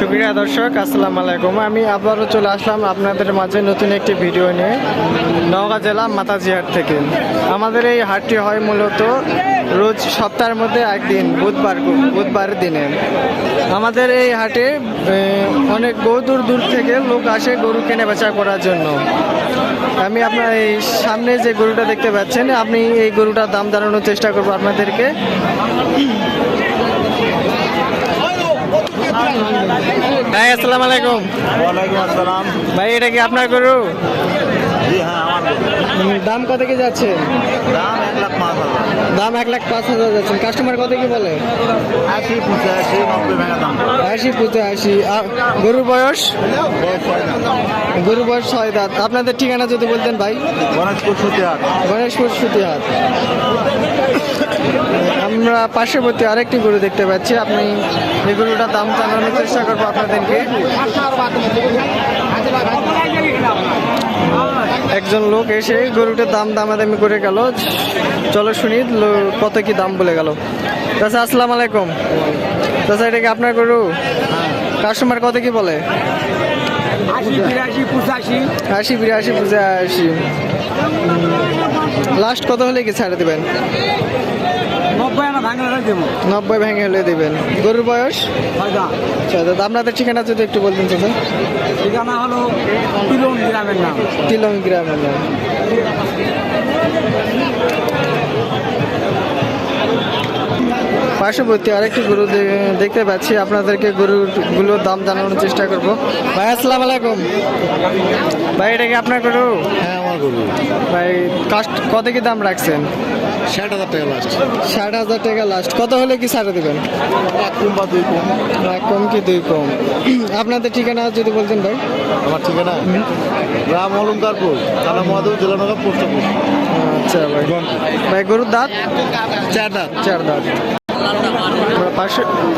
সুপ্রিয় দর্শক, আসসালামু আলাইকুম। আমি আবারও চলে আসলাম আপনাদের মাঝে নতুন একটি ভিডিও নিয়ে নওগাঁ জেলা মাতাজিহাট থেকে। আমাদের এই হাটটি হয় মূলত রোজ সপ্তাহের মধ্যে একদিন বুধবার দিনে। আমাদের এই হাটে অনেক বহু দূর থেকে লোক আসে গরু কেনা বেচা করার জন্য। আমি আপনার এই সামনে যে গরুটা দেখতে পাচ্ছেন, আপনি এই গরুটার দাম জানানোর চেষ্টা করবো আপনাদেরকে। ভাই আসসালামু আলাইকুম। ওয়ালাইকুম আসসালাম। ভাই এটা কি আপনার গরু? জি হ্যাঁ, আমার দাম কত কি যাচ্ছে? দাম 1,05,000। দাম 1,05,000 যাচ্ছে। কাস্টমার কত কি বলে? 80, 85, 90 ভেঙে দাম। 80, 85। গরুর বয়স? গরুর বয়স 6 দাঁত। আপনাদের ঠিকানা যদি বলতেন ভাই। গণেশপুর সুতিহাট। গণেশপুর সুতিহাট। আমরা পার্শ্ববর্তী আরেকটি গরু দেখতে পাচ্ছি। আপনি এই গরুটার দাম জানানোর চেষ্টা করবো আপনাদেরকে। একজন লোক এসে গরুটার দাম দামাদামি করে গেল। চলো শুনি কত কি দাম বলে গেল। চাচা আসসালামু আলাইকুম। চাচা এটা কি আপনার গরু? কাস্টমার কত কি বলে? 80, 82, 85। 80, 82, 85। লাস্ট কত হলে কি ছাড়ে দেবেন? 90 ভেঙে হলে দেবেন। গরুর বয়স? আপনাদের ঠিকানা যদি একটু বলতেন চাচা। ঠিকানা হলো তিলং গ্রামের নাম। তিলং গ্রামের নাম। পার্শ্ববর্তী আরেকটি গরু দেখতে পাচ্ছি। আপনাদেরকে গরুগুলোর দাম জানানোর চেষ্টা করব। ভাই আসসালামু আলাইকুম। ভাই এটা কি আপনার গরু? হ্যাঁ, আমার গরু। ভাই কত কি দাম রাখছেন? 60,000 টাকা লাস্ট। 60,000 টাকা লাস্ট। কত হলে কি ছাড়ে দেবেন? 1 কম বা 2 কম। 1 কম কি 2 কম? আপনাদের ঠিকানা যদি বলতেন ভাই। আমার ঠিকানা গ্রাম অলঙ্কারপুর, থানা মহাদেব, জেলা নগর, পোস্ট অফিস। আচ্ছা ভাই। ভাই গরুর দাঁত? 4 দাঁত। 4 দাঁত।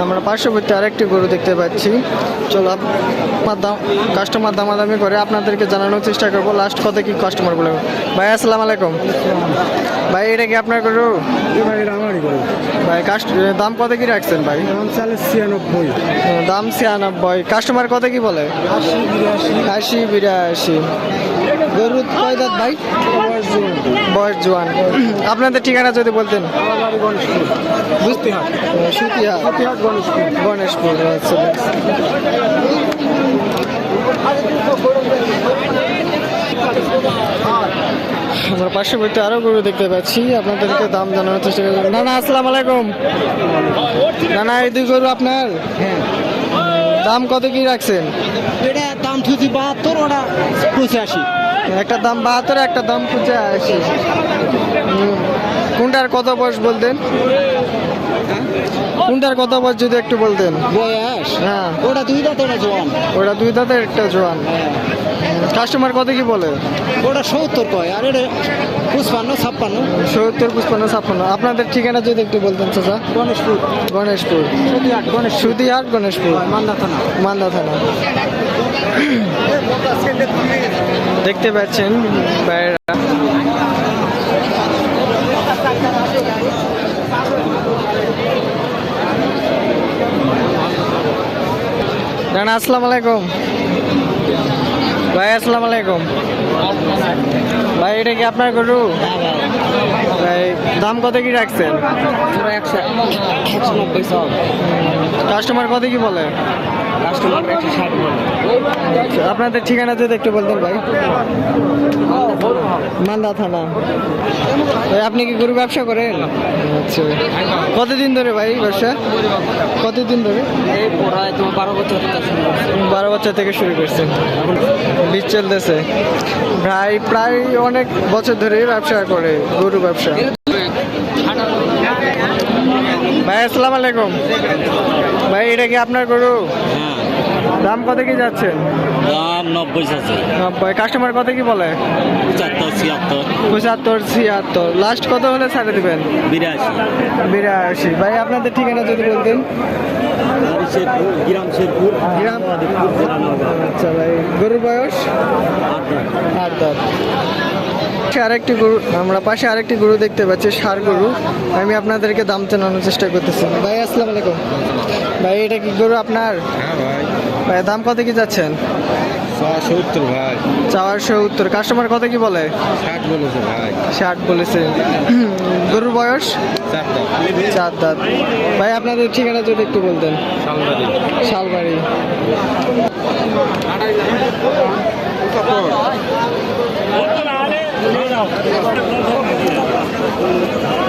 আমরা পার্শ্ববর্তী আরেকটি গরু দেখতে পাচ্ছি। চলো কাস্টমার দামাদামি করে আপনাদেরকে জানানোর চেষ্টা করবো লাস্ট কত কি কাস্টমার বলে। ভাই আসসালামু আলাইকুম। ভাই এটা কি আপনার গরু? আমারই গরু। ভাই দাম কত কি রাখছেন ভাই? দাম 96। দাম 96। কাস্টমার কত কি বলে? 80, 82। গরু কয় দাঁত ভাই? বয়স জোয়ান। আপনাদের ঠিকানা যদি বলতেন। গণেশপুর। আচ্ছা। আমরা পার্শ্ববর্তী আরো গরু দেখতে পাচ্ছি। আপনাদেরকে দাম জানানোর চেষ্টা করবেন। নানা আসসালামু আলাইকুম। নানা এই দুই গরু আপনার? হ্যাঁ। দাম কত কি রাখছেন? এটা দাম 72, ওটা 85। একটা দাম 72, একটা দাম 85। কোনটার কত বয়স বলতেন? কোনটার কত বয়স যদি একটু বলতেন। বয়স? হ্যাঁ। ওটা 2 দাঁত, ওটা জোয়ান। ওটা 2 দাঁতের, একটা জোয়ান। কাস্টমার কত কি বলে? ওটা 70 কয়, আর এটা 55, 56। 70, 55, 56। আপনাদের ঠিকানা যদি একটু বলতেন চাচা। গণেশপুর। সুতিহাট, গণেশপুর, মান্দা থানা। দেখতে পাচ্ছেন বাইরা। রানা আসসালামু আলাইকুম। ভাই আসসালামু আলাইকুম। ভাই এটা কি আপনার গরু? ভাই দাম কত কি রাখছেন? 190। কাস্টমার কত কি বলে? কাস্টমার 160 বলে। আপনাদের ঠিকানা যদি একটু বলতেন ভাই। মান্দা থানা। ভাই আপনি কি গরু ব্যবসা করেন? আচ্ছা। কতদিন ধরে ভাই ব্যবসা? কতদিন ধরে? এই পড়ায় তো 12 বছর থেকে শুরু করছে। 12 বছর থেকে শুরু করছেন। বীজ চলতেছে। ভাই প্রায় অনেক বছর ধরে ব্যবসা করে, গরু ব্যবসা। ভাই আসসালামু আলাইকুম। ভাই এটা কি আপনার গরু? হ্যাঁ। দাম কত কি যাচ্ছেন? দাম 90 আছে। 90। কাস্টমার কত কি বলে? 75, 76। 75, 76। লাস্ট কত হলে ছাড়ে দেবেন? 82। 82। ভাই আপনাদের ঠিকানা যদি বলতেন। শেরপুর। গ্রাম। আচ্ছা ভাই গরুর বয়স? 8 দাঁত। আরেকটি গরু, আমরা পাশে আরেকটি গরু দেখতে পাচ্ছি, ষাঁড় গরু। আমি আপনাদেরকে দাম জানানোর চেষ্টা করতেছি। ভাই আসসালামু আলাইকুম। ভাই এটা কি গরু আপনার? হ্যাঁ ভাই। ভাই দাম কত কি যাচ্ছেন? 70 ভাই, চাওয়ার 70। কাস্টমার কত কি বলে? 60 বলেছে ভাই। 60 বলেছে। গরুর বয়স 4 দাম। 4 দাঁত। ভাই আপনাদের ঠিকানা যদি একটু বলতেন। শালবাড়ি। শালবাড়ি।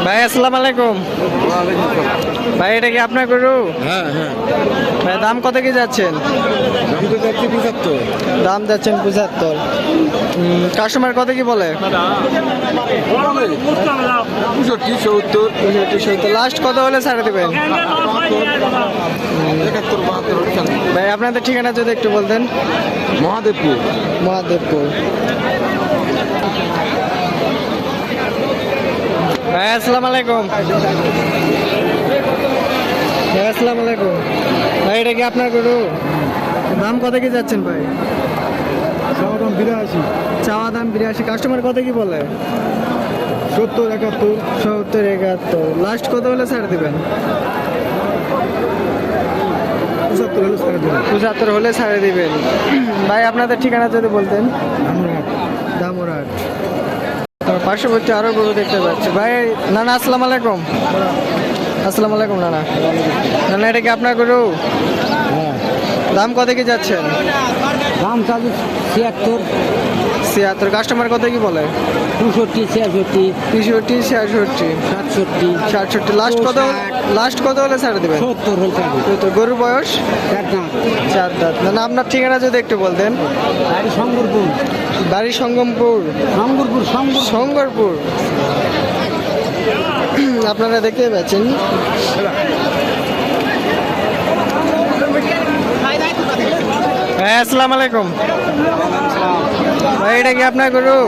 ভাই আসসালামু আলাইকুম। ভাই এটা কি আপনার গরু? হ্যাঁ হ্যাঁ, ভাই দাম কত কি যাচ্ছেন? দাম তো যাচ্ছে 75। দাম যাচ্ছেন 75। কাস্টমার কত কি বলে? 65, 70, 70। লাস্ট কত হলে ছাড়ে দেবেন? 71, 72। ভাই আপনাদের ঠিকানা যদি একটু বলতেন। মহাদেবপুর। মহাদেবপুর। ভাই আসসালামু আলাইকুম। ভাই আসসালামু আলাইকুম। ভাই এটা কি আপনার গরু? দাম কত কি যাচ্ছেন ভাই? চাওয়া দাম 82, চাওয়া দাম 82। কাস্টমার কত কি বলে? 70, 71। 70, 71। লাস্ট কত হলে ছাড়ে দেবেন? 75 হলে ছেড়ে দেবেন। 75 হলে ছাড়ে দিবেন। ভাই আপনাদের ঠিকানা যদি বলতেন। দামোরহাট। তো পার্শ্ববর্তী আরো গরু দেখতে পাচ্ছি। ভাই নানা আসসালামু আলাইকুম। আসসালামু আলাইকুম নানা। নানা এটা কি আপনার গরু? হ্যাঁ, দাম কত কি যাচ্ছেন? দাম চালু 76, 76। কাস্টমার কত কি বলে? 65, 66, 63, 66, 67, 67। লাস্ট কত হলে ছাড়ে দেবেন? 70 হলে ছেড়ে দেবেন। তো গরুর বয়স 4 দাম। 4 দাঁত। না আপনার ঠিকানা যদি একটু বলতেন। বাড়ি শঙ্করপুর। বাড়ি সঙ্গমপুর। শঙ্করপুর। আপনারা দেখতে পাচ্ছেন। হ্যাঁ আসসালামু আলাইকুম। ভাই এটা কি আপনার গরু?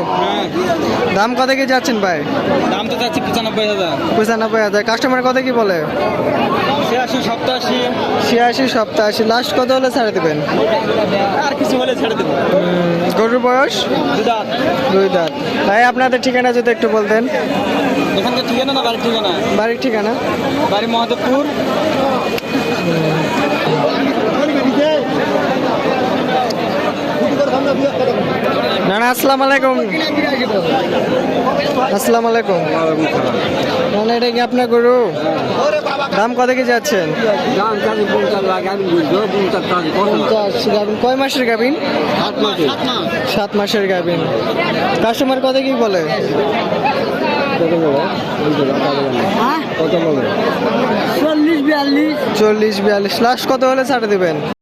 দাম কত কি যাচ্ছেন ভাই? দাম তো যাচ্ছে 95,000। 95,000। কাস্টমার কত কি বলে? 86, 87, 86, 87। লাস্ট কত হলে ছাড়ে দেবেন? আর কিছু হলে ছেড়ে দেবো। গরুর বয়স 2 দাঁত। 2 দাঁত। ভাই আপনাদের ঠিকানা যদি একটু বলতেন। এখানকার ঠিকানা না বাড়ির ঠিকানা? বাড়ির ঠিকানা। বাড়ি মহাদেবপুর। নানা আসসালামু আলাইকুম। আসসালামু আলাইকুম। নানা এটা কি আপনার গরু? দাম কত কি যাচ্ছেন? দাম চালু 50 লাখ, আমি বুঝবো 50 টাকা। 50 গাভিন। কয় মাসের গাভিন? 7 মাসের গাভিন। কাস্টমার কত কি বলে? কত বলে? 40, 42। 40, 42। লাস্ট কত হলে ছাড়ে দেবেন?